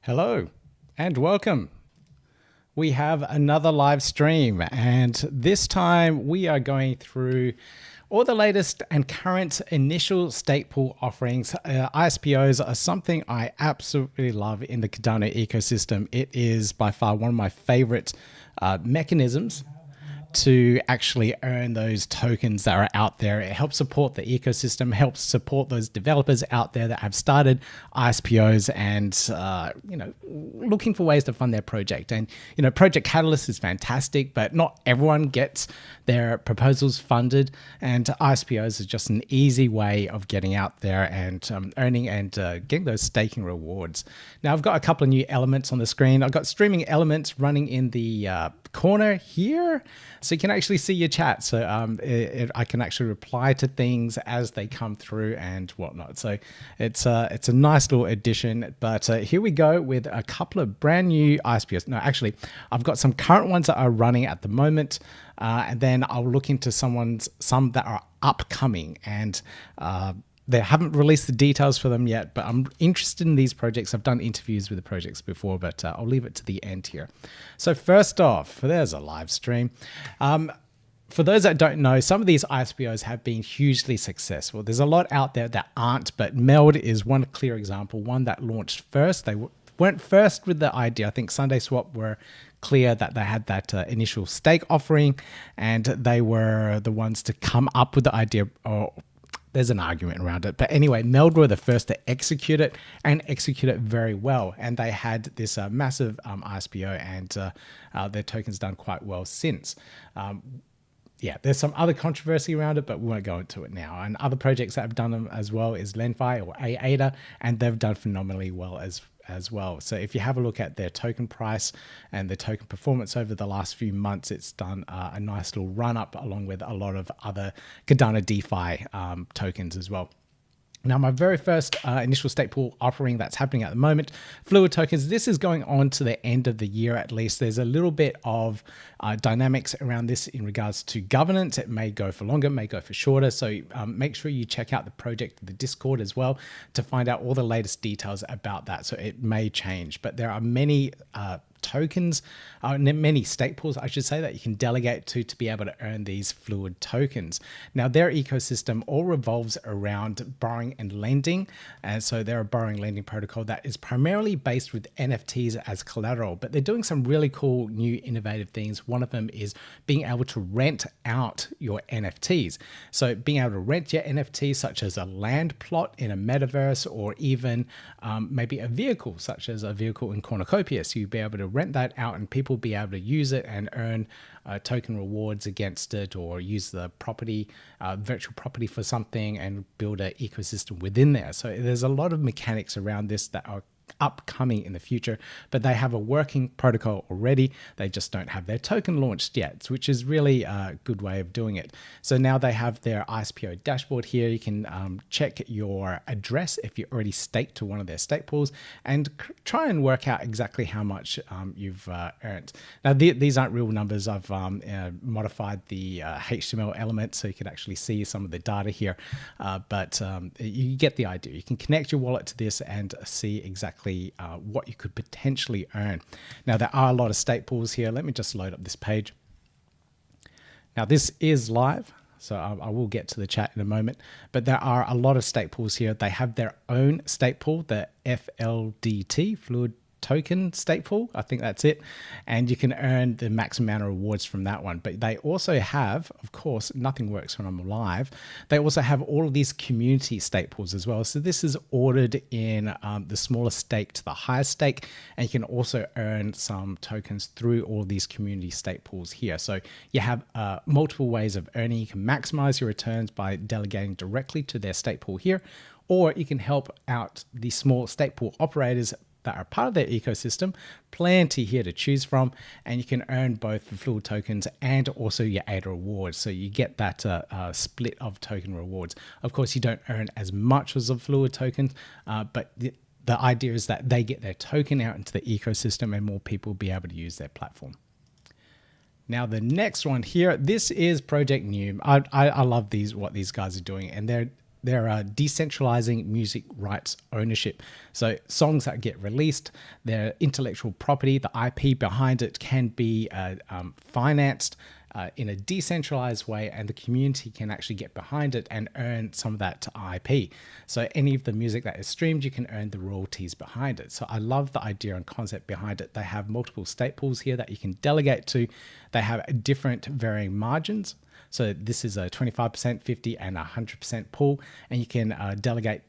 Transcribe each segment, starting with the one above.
Hello and welcome. We have another live stream, and this time we are going through all the latest and current initial stake pool offerings. ISPOs are something I absolutely love in the Cardano ecosystem. It is by far one of my favorite mechanisms to actually earn those tokens that are out there. It helps support the ecosystem, helps support those developers out there that have started ISPOs and looking for ways to fund their project. And Project Catalyst is fantastic, but not everyone gets their proposals funded, and ISPOs is just an easy way of getting out there and earning and getting those staking rewards. Now I've got a couple of new elements on the screen. I've got streaming elements running in the corner here, so you can actually see your chat. So I can actually reply to things as they come through and whatnot. So it's a nice little addition. But here we go with a couple of brand new ISPOs. No, actually, I've got some current ones that are running at the moment, and then I'll look into some that are upcoming, and they haven't released the details for them yet, but I'm interested in these projects. I've done interviews with the projects before, but I'll leave it to the end here. So first off, there's a live stream. For those that don't know, some of these ISPOs have been hugely successful. There's a lot out there that aren't, but Meld is one clear example, one that launched first. They weren't first with the idea. I think SundaySwap were clear that they had that initial stake offering, and they were the ones to come up with the idea. There's an argument around it. But anyway, Meld were the first to execute it and execute it very well. And they had this massive ISPO, and their token's done quite well since. Yeah, there's some other controversy around it, but we won't go into it now. And other projects that have done them as well is Lenfi or ADA, and they've done phenomenally well as well. So if you have a look at their token price and the token performance over the last few months, it's done a nice little run up along with a lot of other Cardano DeFi tokens as well. Now, my very first initial stake pool offering that's happening at the moment, FluidTokens, this is going on to the end of the year at least. There's a little bit of dynamics around this in regards to governance. It may go for longer, may go for shorter. So make sure you check out the project, the Discord as well, to find out all the latest details about that. So it may change, but there are many tokens, many stake pools, I should say, that you can delegate to be able to earn these Fluid tokens. Now, their ecosystem all revolves around borrowing and lending. And so they're a borrowing lending protocol that is primarily based with NFTs as collateral, but they're doing some really cool new innovative things. One of them is being able to rent out your NFTs. So being able to rent your NFTs, such as a land plot in a metaverse, or even maybe a vehicle, such as a vehicle in Cornucopia. So you'd be able to rent that out and people be able to use it and earn token rewards against it, or use the property, virtual property for something, and build an ecosystem within there. So there's a lot of mechanics around this that are upcoming in the future, but they have a working protocol already. They just don't have their token launched yet, which is really a good way of doing it. So now they have their ISPO dashboard here. You can check your address if you're already staked to one of their stake pools, and try and work out exactly how much you've earned. Now these aren't real numbers. I've modified the HTML element so you can actually see some of the data here, but you get the idea. You can connect your wallet to this and see exactly what you could potentially earn. Now, there are a lot of stake pools here. Let me just load up this page. Now, this is live, so I will get to the chat in a moment, but there are a lot of stake pools here. They have their own stake pool, the FLDT, Fluid Token stake pool, I think that's it, and you can earn the maximum amount of rewards from that one. But they also have, of course, nothing works when I'm live, they also have all of these community stake pools as well. So this is ordered in the smallest stake to the highest stake, and you can also earn some tokens through all of these community stake pools here. So you have multiple ways of earning. You can maximize your returns by delegating directly to their stake pool here, or you can help out the small stake pool operators that are part of their ecosystem. Plenty here to choose from, and you can earn both the Fluid tokens and also your ADA rewards. So you get that split of token rewards. Of course, you don't earn as much as a Fluid token, but the idea is that they get their token out into the ecosystem and more people will be able to use their platform. Now, the next one here, this is ProjectNEWM. I love what these guys are doing, and they're they're decentralizing music rights ownership. So songs that get released, their intellectual property, the IP behind it can be financed in a decentralized way, and the community can actually get behind it and earn some of that IP. So any of the music that is streamed, you can earn the royalties behind it. So I love the idea and concept behind it. They have multiple state pools here that you can delegate to. They have different varying margins. So this is a 25%, 50, and 100% pool, and you can delegate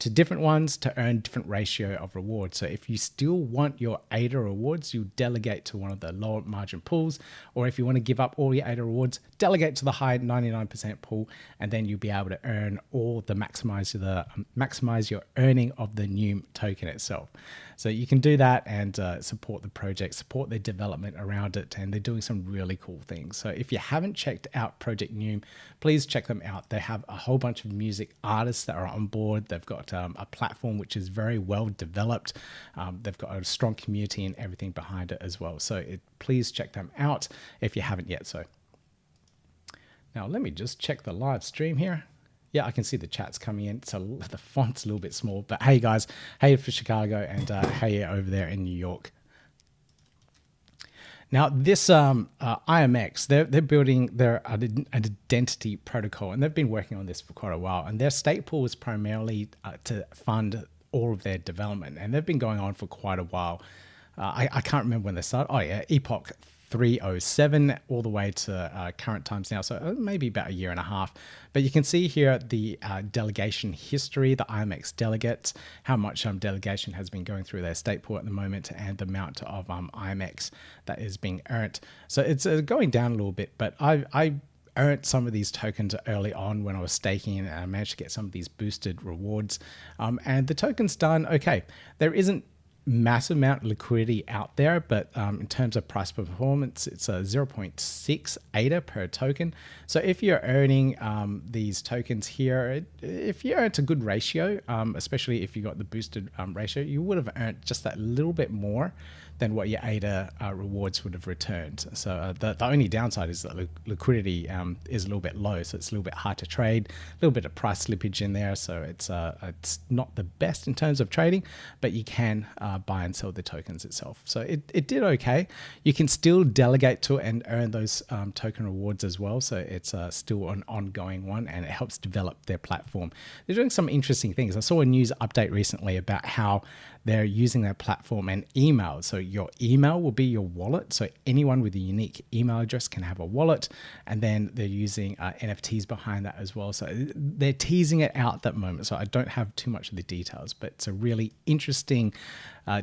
to different ones to earn different ratio of rewards. So if you still want your ADA rewards, you delegate to one of the lower margin pools, or if you want to give up all your ADA rewards, delegate to the high 99% pool, and then you'll be able to earn all the maximize your earning of the NEWM token itself. So you can do that and support the project, support their development around it, and they're doing some really cool things. So if you haven't checked out ProjectNEWM, please check them out. They have a whole bunch of music artists that are on board. They've got a platform which is very well developed. They've got a strong community and everything behind it as well. So please check them out if you haven't yet. So now let me just check the live stream here. Yeah, I can see the chats coming in. So the font's a little bit small, but hey guys, hey for Chicago, and hey over there in New York. Now this IAMX, they're building their identity protocol, and they've been working on this for quite a while. And their stake pool is primarily to fund all of their development, and they've been going on for quite a while. I can't remember when they started. Oh yeah, Epoch 307 all the way to current times now, so maybe about a year and a half. But you can see here the delegation history, the IAMX delegates, how much delegation has been going through their stake pool at the moment, and the amount of IAMX that is being earned. So it's going down a little bit, but I earned some of these tokens early on when I was staking, and I managed to get some of these boosted rewards, and the token's done okay. There isn't massive amount of liquidity out there, but in terms of price performance, it's a 0.6 ADA per token. So if you're earning these tokens here, if you earned a good ratio, especially if you got the boosted ratio, you would have earned just that little bit more than what your ADA rewards would have returned. So the only downside is that liquidity is a little bit low, so it's a little bit hard to trade, a little bit of price slippage in there, so it's not the best in terms of trading, but you can buy and sell the tokens itself. So it did okay. You can still delegate to it and earn those token rewards as well, so it's still an ongoing one, and it helps develop their platform. They're doing some interesting things. I saw a news update recently about how they're using their platform and email. So your email will be your wallet. So anyone with a unique email address can have a wallet, and then they're using NFTs behind that as well. So they're teasing it out at that moment. So I don't have too much of the details, but it's a really interesting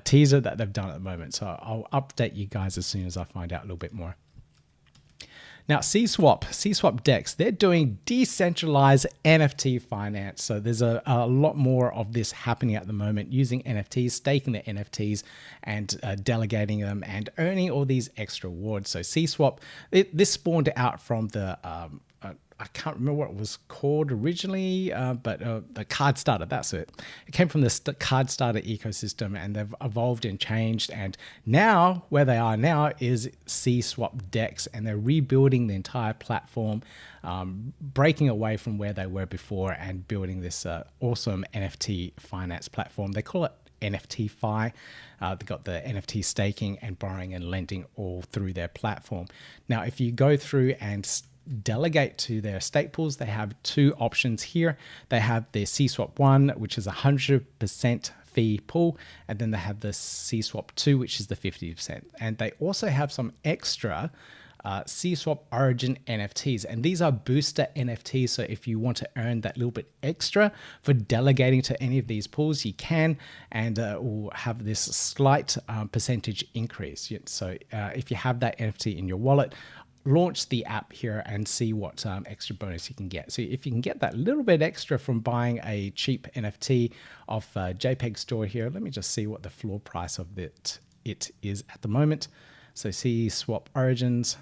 teaser that they've done at the moment. So I'll update you guys as soon as I find out a little bit more. Now, CSwap DEX, they're doing decentralized NFT finance. So there's a lot more of this happening at the moment, using NFTs, staking the NFTs, and delegating them and earning all these extra rewards. So CSwap, this spawned out from the I can't remember what it was called originally, but the CardStarter, that's it. It came from the CardStarter ecosystem, and they've evolved and changed. And now, where they are now is CSwap DEX, and they're rebuilding the entire platform, breaking away from where they were before and building this awesome NFT finance platform. They call it NFTFi. They've got the NFT staking and borrowing and lending all through their platform. Now, if you go through and delegate to their stake pools, they have two options here. They have their CSwap 1, which is 100% fee pool, and then they have the CSwap 2, which is the 50%. And they also have some extra CSwap Origin NFTs, and these are booster NFTs. So if you want to earn that little bit extra for delegating to any of these pools, you can, and will have this slight percentage increase. So if you have that NFT in your wallet, launch the app here and see what extra bonus you can get. So if you can get that little bit extra from buying a cheap NFT off JPEG store here, let me just see what the floor price of it is at the moment. So CSwap Origins,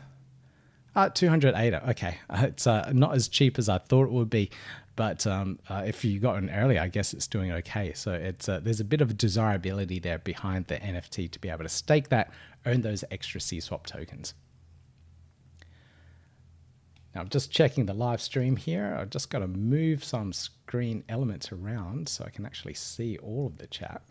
200 ADA. Okay, it's not as cheap as I thought it would be, but if you got in early, I guess it's doing okay. So it's there's a bit of desirability there behind the NFT to be able to stake that, earn those extra CSwap tokens. Now I'm just checking the live stream here. I've just got to move some screen elements around so I can actually see all of the chat.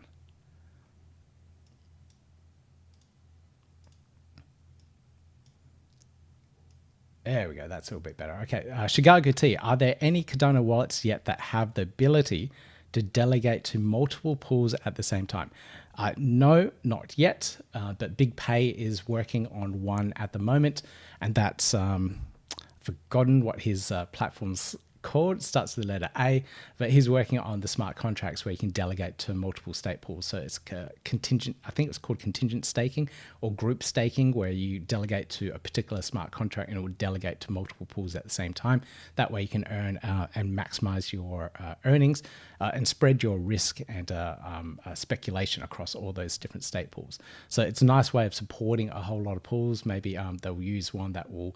There we go. That's a little bit better. Okay. Chicago T, are there any Cardano wallets yet that have the ability to delegate to multiple pools at the same time? No, not yet. But Big Pay is working on one at the moment. And that's forgotten what his platform's called. It starts with the letter A, but he's working on the smart contracts where you can delegate to multiple stake pools. So it's contingent, I think it's called contingent staking or group staking, where you delegate to a particular smart contract and it will delegate to multiple pools at the same time. That way you can earn and maximize your earnings and spread your risk and speculation across all those different stake pools. So it's a nice way of supporting a whole lot of pools. Maybe they'll use one that will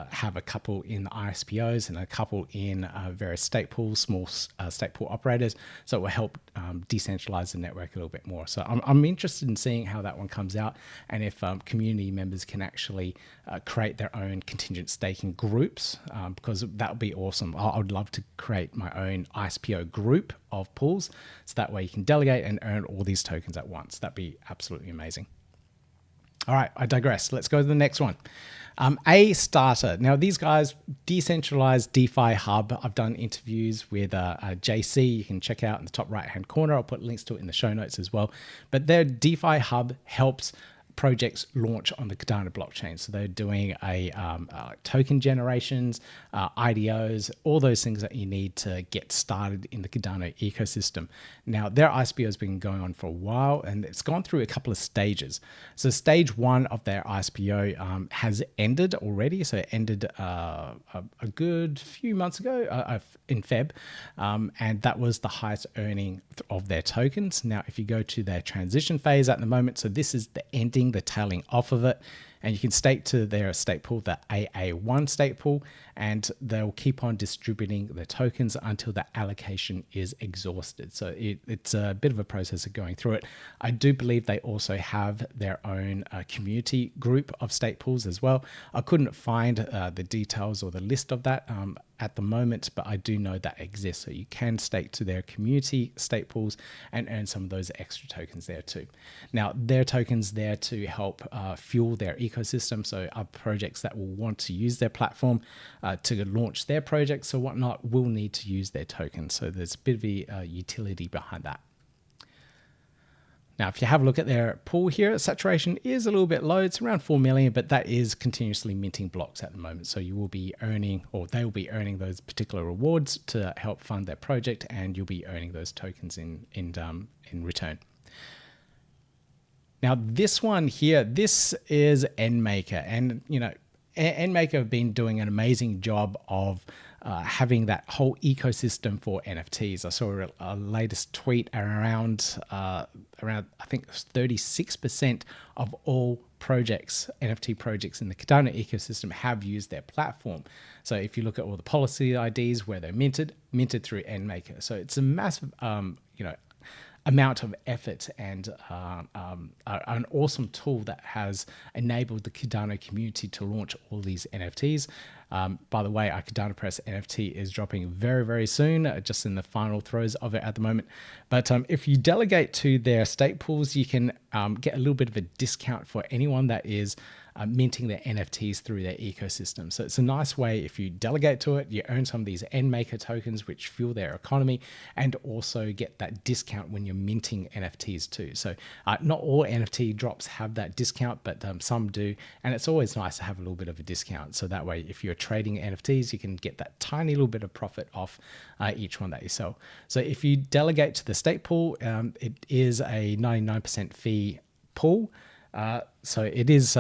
have a couple in the ISPOs and a couple in various stake pools, small stake pool operators. So it will help decentralize the network a little bit more. So I'm interested in seeing how that one comes out and if community members can actually create their own contingent staking groups, because that would be awesome. I would love to create my own ISPO group of pools, so that way you can delegate and earn all these tokens at once. That'd be absolutely amazing. All right, I digress. Let's go to the next one. AStarter. Now, these guys, decentralized DeFi hub. I've done interviews with JC. You can check out in the top right-hand corner. I'll put links to it in the show notes as well. But their DeFi hub helps projects launch on the Cardano blockchain. So they're doing a token generations, IDOs, all those things that you need to get started in the Cardano ecosystem. Now, their ISPO has been going on for a while and it's gone through a couple of stages. So stage one of their ISPO has ended already. So it ended a good few months ago in Feb. And that was the highest earning of their tokens. Now, if you go to their transition phase at the moment, so this is the ending, the tailing off of it, and you can stake to their stake pool, the AA1 stake pool, and they'll keep on distributing the tokens until the allocation is exhausted. So it's a bit of a process of going through it. I do believe they also have their own community group of stake pools as well. I couldn't find the details or the list of that at the moment, but I do know that exists. So you can stake to their community stake pools and earn some of those extra tokens there too. Now, their tokens there to help fuel their ecosystem. So other projects that will want to use their platform to launch their projects or whatnot will need to use their tokens. So there's a bit of a utility behind that. Now, if you have a look at their pool here, saturation is a little bit low. It's around 4 million, but that is continuously minting blocks at the moment. So you will be earning, or they will be earning those particular rewards to help fund their project, and you'll be earning those tokens in return. Now, this one here, this is NMKR, and you know, NMKR have been doing an amazing job of having that whole ecosystem for NFTs. I saw a latest tweet around I think 36% of all projects, NFT projects in the Cardano ecosystem have used their platform. So if you look at all the policy IDs where they're minted through NMKR. So it's a massive, amount of effort and an awesome tool that has enabled the Cardano community to launch all these NFTs. By the way, our Cardano Press NFT is dropping very, very soon, just in the final throes of it at the moment. But if you delegate to their stake pools, you can get a little bit of a discount for anyone that is minting their NFTs through their ecosystem. So it's a nice way, if you delegate to it, you earn some of these NMKR tokens, which fuel their economy, and also get that discount when you're minting NFTs too. So not all NFT drops have that discount, but some do. And it's always nice to have a little bit of a discount. So that way, if you're trading NFTs, you can get that tiny little bit of profit off each one that you sell. So if you delegate to the stake pool, it is a 99% fee pool. So it is,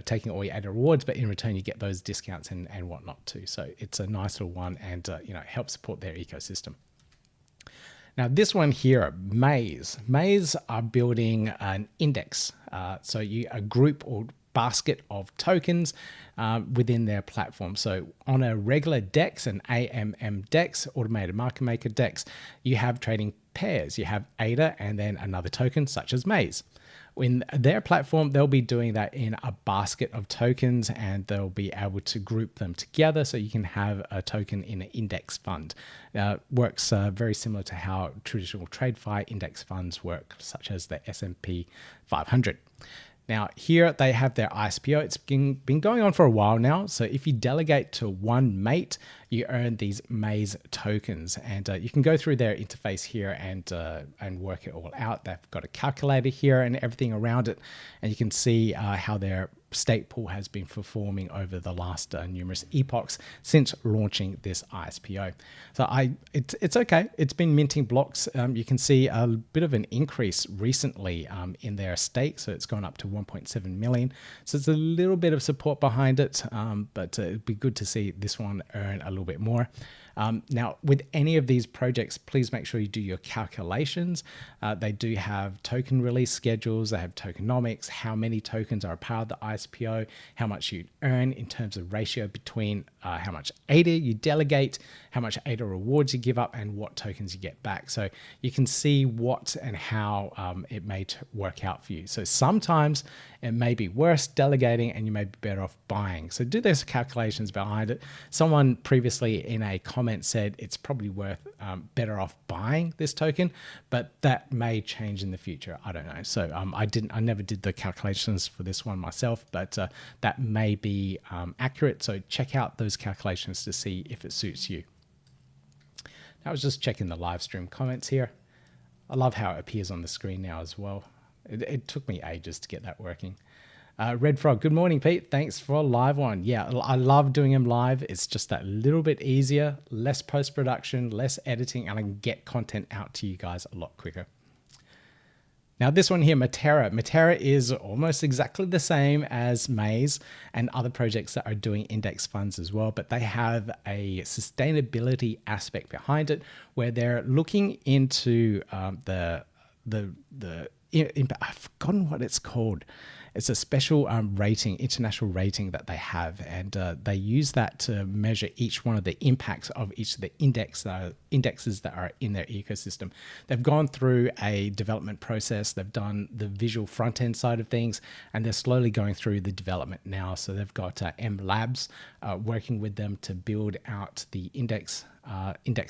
taking all your added rewards, but in return you get those discounts and whatnot too. So it's a nice little one, and helps support their ecosystem. Now this one here, Mayz. Mayz are building an index, so a group or basket of tokens within their platform. So on a regular DEX, an AMM DEX, automated market maker DEX, you have trading pairs. You have ADA and then another token such as Mayz. In their platform, they'll be doing that in a basket of tokens, and they'll be able to group them together so you can have a token in an index fund. Works very similar to how traditional TradeFi index funds work, such as the S&P 500. Now here they have their ISPO. It's been going on for a while now. So if you delegate to one mate, you earn these Mayz tokens, and you can go through their interface here and work it all out. They've got a calculator here and everything around it, and you can see how their stake pool has been performing over the last numerous epochs since launching this ISPO. So it's okay. It's been minting blocks. You can see a bit of an increase recently in their stake. So it's gone up to 1.7 million. So it's a little bit of support behind it, but it'd be good to see this one earn a little bit more. Now, with any of these projects, please make sure you do your calculations. They do have token release schedules. They have tokenomics, how many tokens are a part of the ISPO, how much you earn in terms of ratio between how much ADA you delegate, how much ADA rewards you give up, and what tokens you get back. So you can see what and how it may work out for you. So sometimes it may be worse delegating and you may be better off buying. So do those calculations behind it. Someone previously in a comment said it's probably worth better off buying this token, but that may change in the future. I don't know. So I never did the calculations for this one myself, but that may be accurate. So check out those calculations to see if it suits you. I was just checking the live stream comments here. I love how it appears on the screen now as well. It took me ages to get that working. Red Frog, good morning, Pete. Thanks for a live one. Yeah, I love doing them live. It's just that little bit easier, less post-production, less editing, and I can get content out to you guys a lot quicker. Now this one here, Metera. Metera is almost exactly the same as Mayz and other projects that are doing index funds as well, but they have a sustainability aspect behind it where they're looking into I've forgotten what it's called. It's a special rating, international rating that they have, and they use that to measure each one of the impacts of each of the indexes that are in their ecosystem. They've gone through a development process. They've done the visual front end side of things, and they're slowly going through the development now. So they've got M Labs working with them to build out the index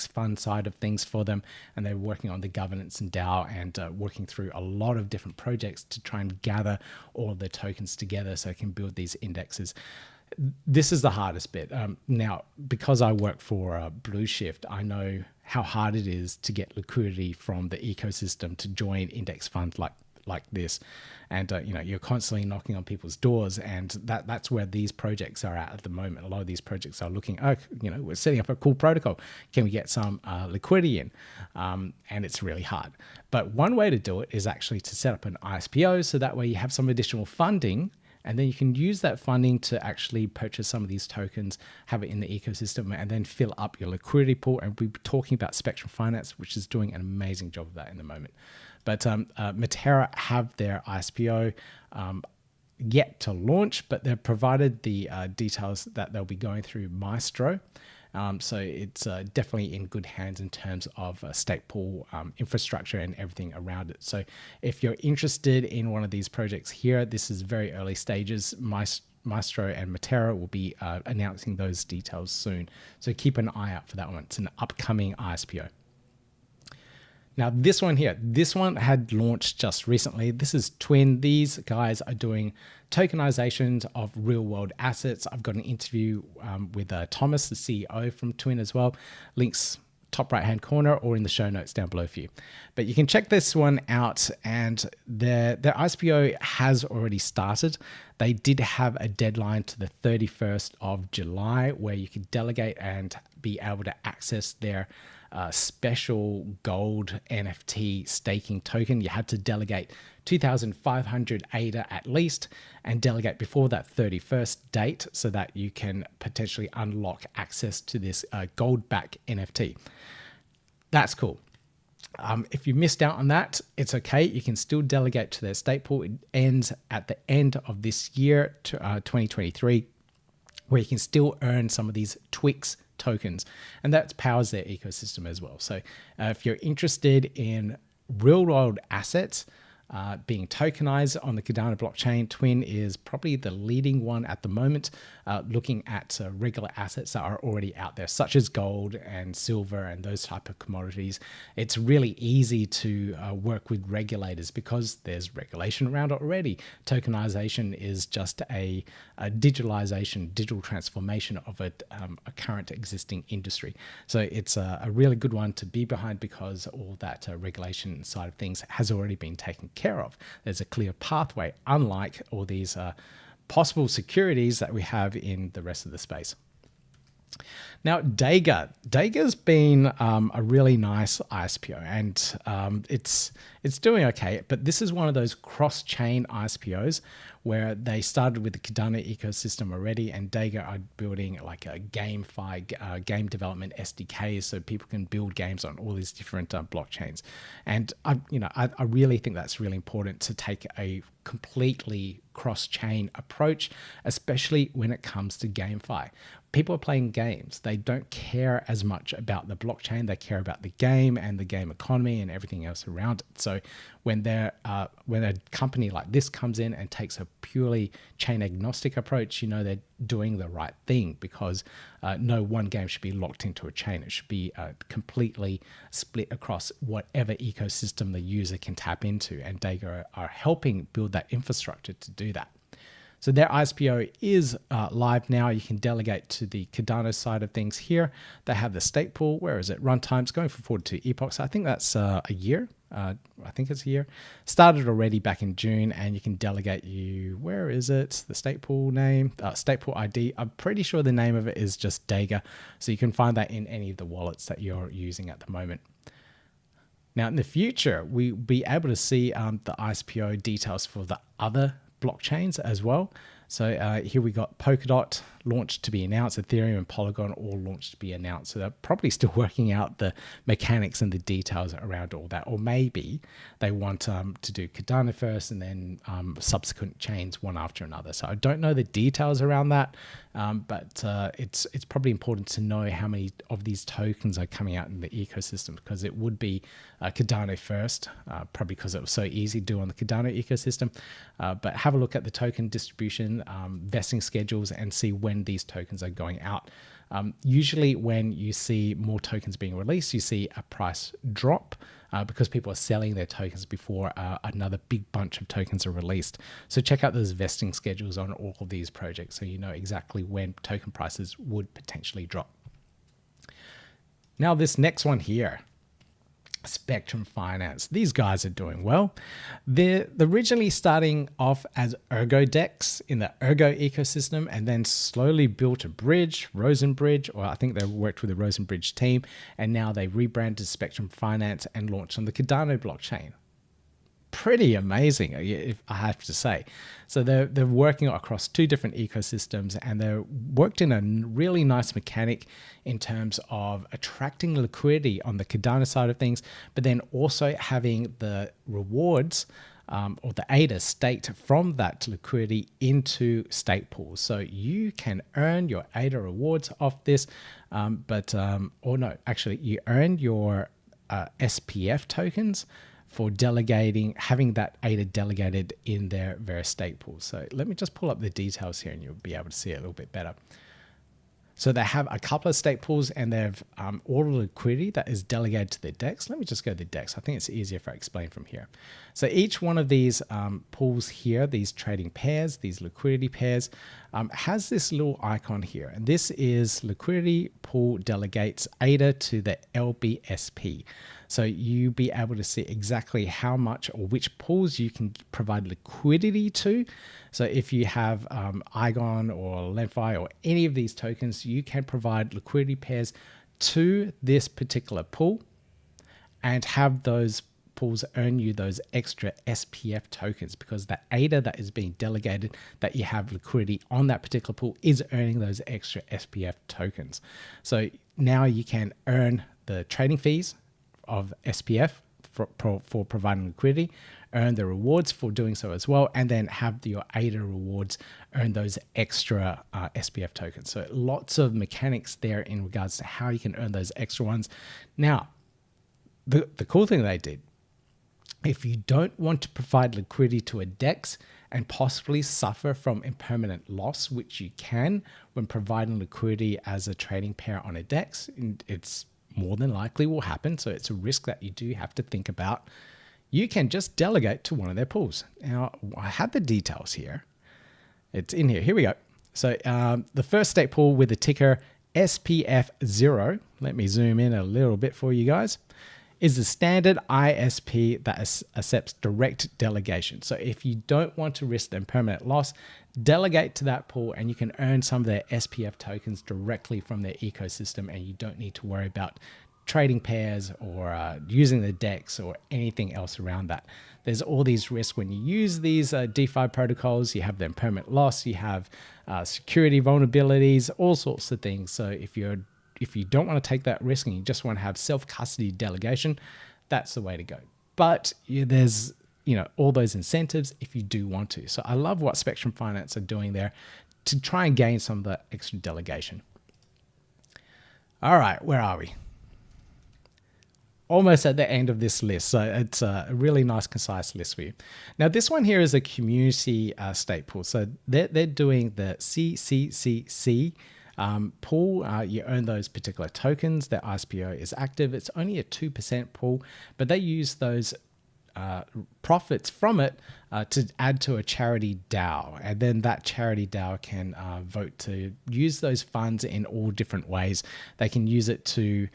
fund side of things for them, and they're working on the governance and DAO and working through a lot of different projects to try and gather all of the tokens together so they can build these indexes. This is the hardest bit. Now, because I work for Blue Shift, I know how hard it is to get liquidity from the ecosystem to join index funds like this, and you're constantly knocking on people's doors, and that's where these projects are at the moment. A lot of these projects are looking, we're setting up a cool protocol, can we get some liquidity in? And it's really hard. But one way to do it is actually to set up an ISPO, so that way you have some additional funding, and then you can use that funding to actually purchase some of these tokens, have it in the ecosystem, and then fill up your liquidity pool. And we'll be talking about Spectrum Finance, which is doing an amazing job of that in the moment. But Metera have their ISPO yet to launch, but they've provided the details that they'll be going through Maestro. So it's definitely in good hands in terms of stake pool infrastructure and everything around it. So if you're interested in one of these projects here, this is very early stages. Maestro and Metera will be announcing those details soon. So keep an eye out for that one. It's an upcoming ISPO. Now this one here, this one had launched just recently. This is Twin. These guys are doing tokenizations of real world assets. I've got an interview with Thomas, the CEO from Twin as well. Links top right hand corner or in the show notes down below for you. But you can check this one out, and their ISPO has already started. They did have a deadline to the 31st of July where you could delegate and be able to access their special gold NFT staking token. You had to delegate 2,500 ADA at least, and delegate before that 31st date so that you can potentially unlock access to this gold back NFT. That's cool. If you missed out on that, it's okay. You can still delegate to their stake pool. It ends at the end of this year, 2023, where you can still earn some of these Twix tokens, and that powers their ecosystem as well. So if you're interested in real world assets being tokenized on the Cardano blockchain, Twin is probably the leading one at the moment, looking at regular assets that are already out there, such as gold and silver and those type of commodities. It's really easy to work with regulators because there's regulation around it already. Tokenization is just a digitalization, digital transformation of a current existing industry. So it's a really good one to be behind because all that regulation side of things has already been taken care of. There's a clear pathway, unlike all these possible securities that we have in the rest of the space. Now, DEGA's been a really nice ISPO, and it's doing okay. But this is one of those cross-chain ISPOs where they started with the Cardano ecosystem already, and DEGA are building like a GameFi game development SDK, so people can build games on all these different blockchains. And I really think that's really important to take a completely cross-chain approach, especially when it comes to GameFi. People are playing games. They don't care as much about the blockchain. They care about the game and the game economy and everything else around it. So when a company like this comes in and takes a purely chain agnostic approach, they're doing the right thing, because no one game should be locked into a chain. It should be completely split across whatever ecosystem the user can tap into, and DEGA are helping build that infrastructure to do that. So their ISPO is live now. You can delegate to the Cardano side of things here. They have the stake pool. Where is it? Runtime's going for 42 epochs. I think that's a year. I think it's a year. Started already back in June, and you can delegate where is it? The stake pool name, stake pool ID. I'm pretty sure the name of it is just DEGA. So you can find that in any of the wallets that you're using at the moment. Now, in the future, we'll be able to see the ISPO details for the other blockchains as well. So here we got Polkadot launched to be announced, Ethereum and Polygon all launched to be announced. So they're probably still working out the mechanics and the details around all that. Or maybe they want to do Cardano first and then subsequent chains one after another. So I don't know the details around that, but it's probably important to know how many of these tokens are coming out in the ecosystem, because it would be Cardano first, probably because it was so easy to do on the Cardano ecosystem. But have a look at the token distribution, vesting schedules, and see when these tokens are going out. Usually when you see more tokens being released, you see a price drop because people are selling their tokens before another big bunch of tokens are released. So check out those vesting schedules on all of these projects so you know exactly when token prices would potentially drop. Now this next one here, Spectrum Finance. These guys are doing well. They're originally starting off as ErgoDex in the Ergo ecosystem, and then slowly built a bridge, Rosenbridge, or I think they worked with the Rosenbridge team, and now they rebranded Spectrum Finance and launched on the Cardano blockchain. Pretty amazing, if I have to say. So they're working across two different ecosystems, and they're worked in a really nice mechanic in terms of attracting liquidity on the Cardano side of things, but then also having the rewards or the ADA staked from that liquidity into stake pools. So you can earn your ADA rewards off this, you earn your SPF tokens for delegating, having that ADA delegated in their various stake pools. So let me just pull up the details here and you'll be able to see it a little bit better. So they have a couple of stake pools, and they have all the liquidity that is delegated to the DEX. Let me just go to the DEX. I think it's easier if I explain from here. So each one of these pools here, these trading pairs, these liquidity pairs, has this little icon here. And this is liquidity pool delegates ADA to the LBSP. So you'll be able to see exactly how much or which pools you can provide liquidity to. So if you have IGON or LenFi or any of these tokens, you can provide liquidity pairs to this particular pool and have those pools earn you those extra SPF tokens, because that ADA that is being delegated that you have liquidity on that particular pool is earning those extra SPF tokens. So now you can earn the trading fees of SPF for providing liquidity, earn the rewards for doing so as well, and then have your ADA rewards earn those extra SPF tokens. So lots of mechanics there in regards to how you can earn those extra ones. Now, the cool thing they did, if you don't want to provide liquidity to a DEX and possibly suffer from impermanent loss, which you can when providing liquidity as a trading pair on a DEX, it's more than likely will happen. So it's a risk that you do have to think about. You can just delegate to one of their pools. Now, I have the details here. It's in here. Here we go. So the first stake pool with the ticker SPF0, let me zoom in a little bit for you guys, is the standard ISP that accepts direct delegation. So if you don't want to risk the impermanent loss, delegate to that pool and you can earn some of their SPF tokens directly from their ecosystem, and you don't need to worry about trading pairs or using the DEX or anything else around that. There's all these risks when you use these DeFi protocols. You have the impermanent loss, you have security vulnerabilities, all sorts of things. So if you don't want to take that risk and you just want to have self-custody delegation, that's the way to go. But there's all those incentives if you do want to. So I love what Spectrum Finance are doing there to try and gain some of the extra delegation. All right, where are we? Almost at the end of this list. So it's a really nice, concise list for you. Now, this one here is a community stake pool. So they're doing the CCCC pool. You earn those particular tokens. Their ISPO is active. It's only a 2% pool, but they use those profits from it to add to a charity DAO, and then that charity DAO can vote to use those funds in all different ways. They can use it to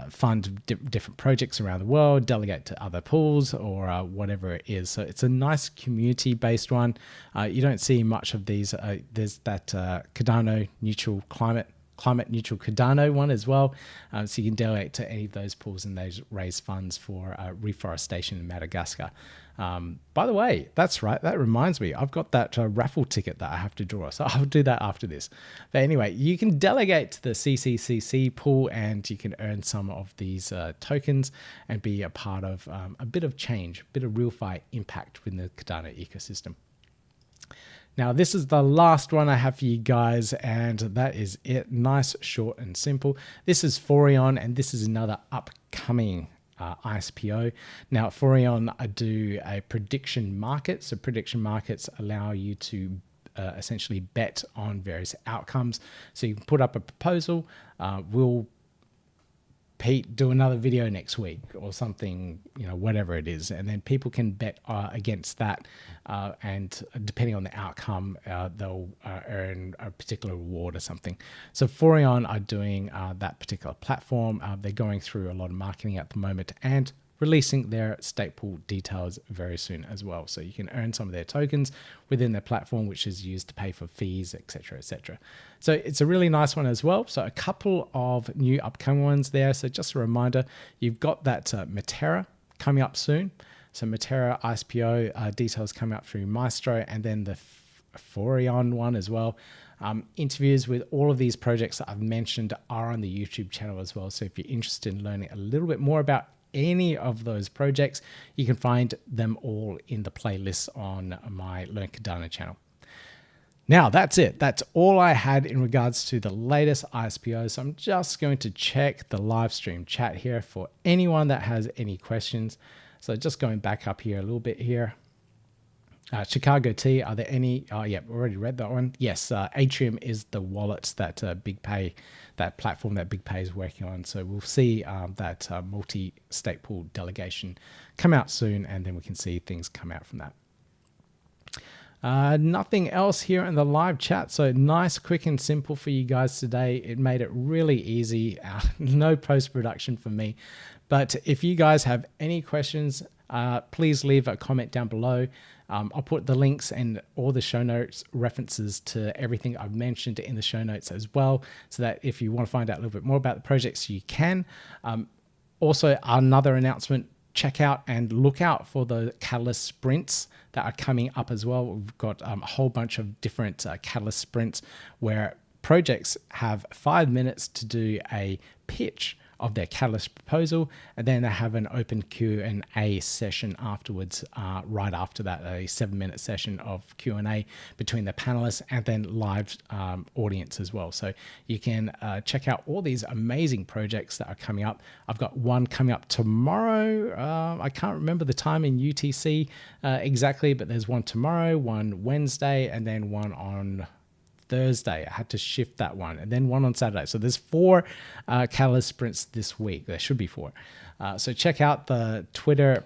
fund different projects around the world, delegate to other pools, or whatever it is. So it's a nice community-based one. You don't see much of these. There's that Cardano neutral climate neutral Cardano one as well. So you can delegate to any of those pools and those raise funds for reforestation in Madagascar. By the way, that's right. That reminds me, I've got that raffle ticket that I have to draw. So I'll do that after this. But anyway, you can delegate to the CCCC pool and you can earn some of these tokens and be a part of a bit of change, a bit of real-fi impact within the Cardano ecosystem. Now, this is the last one I have for you guys, and that is it. Nice, short, and simple. This is Foreon, and this is another upcoming ISPO. Now, Foreon do a prediction market. So prediction markets allow you to essentially bet on various outcomes. So you can put up a proposal. We'll Pete, do another video next week or something, whatever it is. And then people can bet against that. And depending on the outcome, they'll earn a particular reward or something. So Foreon are doing that particular platform. They're going through a lot of marketing at the moment and releasing their stake pool details very soon as well. So you can earn some of their tokens within their platform, which is used to pay for fees, etc., etc. So it's a really nice one as well. So a couple of new upcoming ones there. So just a reminder, you've got that Metera coming up soon. So Metera ISPO details coming up through Maestro, and then the Foreon one as well. Interviews with all of these projects that I've mentioned are on the YouTube channel as well. So if you're interested in learning a little bit more about any of those projects, you can find them all in the playlist on my Learn Cardano channel. Now that's it. That's all I had in regards to the latest ISPO. So I'm just going to check the live stream chat here for anyone that has any questions. So just going back up here a little bit here. Chicago T, are there any? Oh, yeah, already read that one. Yes, Atrium is the wallet that BigPay, that platform that BigPay is working on. So we'll see that multi-stake pool delegation come out soon, and then we can see things come out from that. Nothing else here in the live chat. So nice, quick, and simple for you guys today. It made it really easy. No post-production for me. But if you guys have any questions, please leave a comment down below. I'll put the links and all the show notes references to everything I've mentioned in the show notes as well, so that if you want to find out a little bit more about the projects, you can. Also, another announcement, check out and look out for the Catalyst sprints that are coming up as well. We've got a whole bunch of different Catalyst sprints where projects have 5 minutes to do a pitch of their Catalyst proposal, and then they have an open Q&A session afterwards, right after that, a 7-minute session of Q&A between the panelists and then live audience as well. So you can check out all these amazing projects that are coming up. I've got one coming up tomorrow. I can't remember the time in UTC exactly, but there's one tomorrow, one Wednesday, and then one on Thursday. I had to shift that one, and then one on Saturday. So there's 4 Catalyst sprints this week. There should be 4. So check out the Twitter,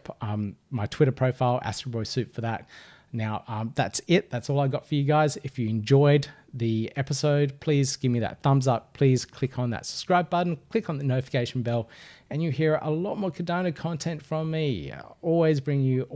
my Twitter profile, AstroBoySoup, for that. Now, that's it. That's all I got for you guys. If you enjoyed the episode, please give me that thumbs up. Please click on that subscribe button, click on the notification bell, and you hear a lot more Cardano content from me. I always bring you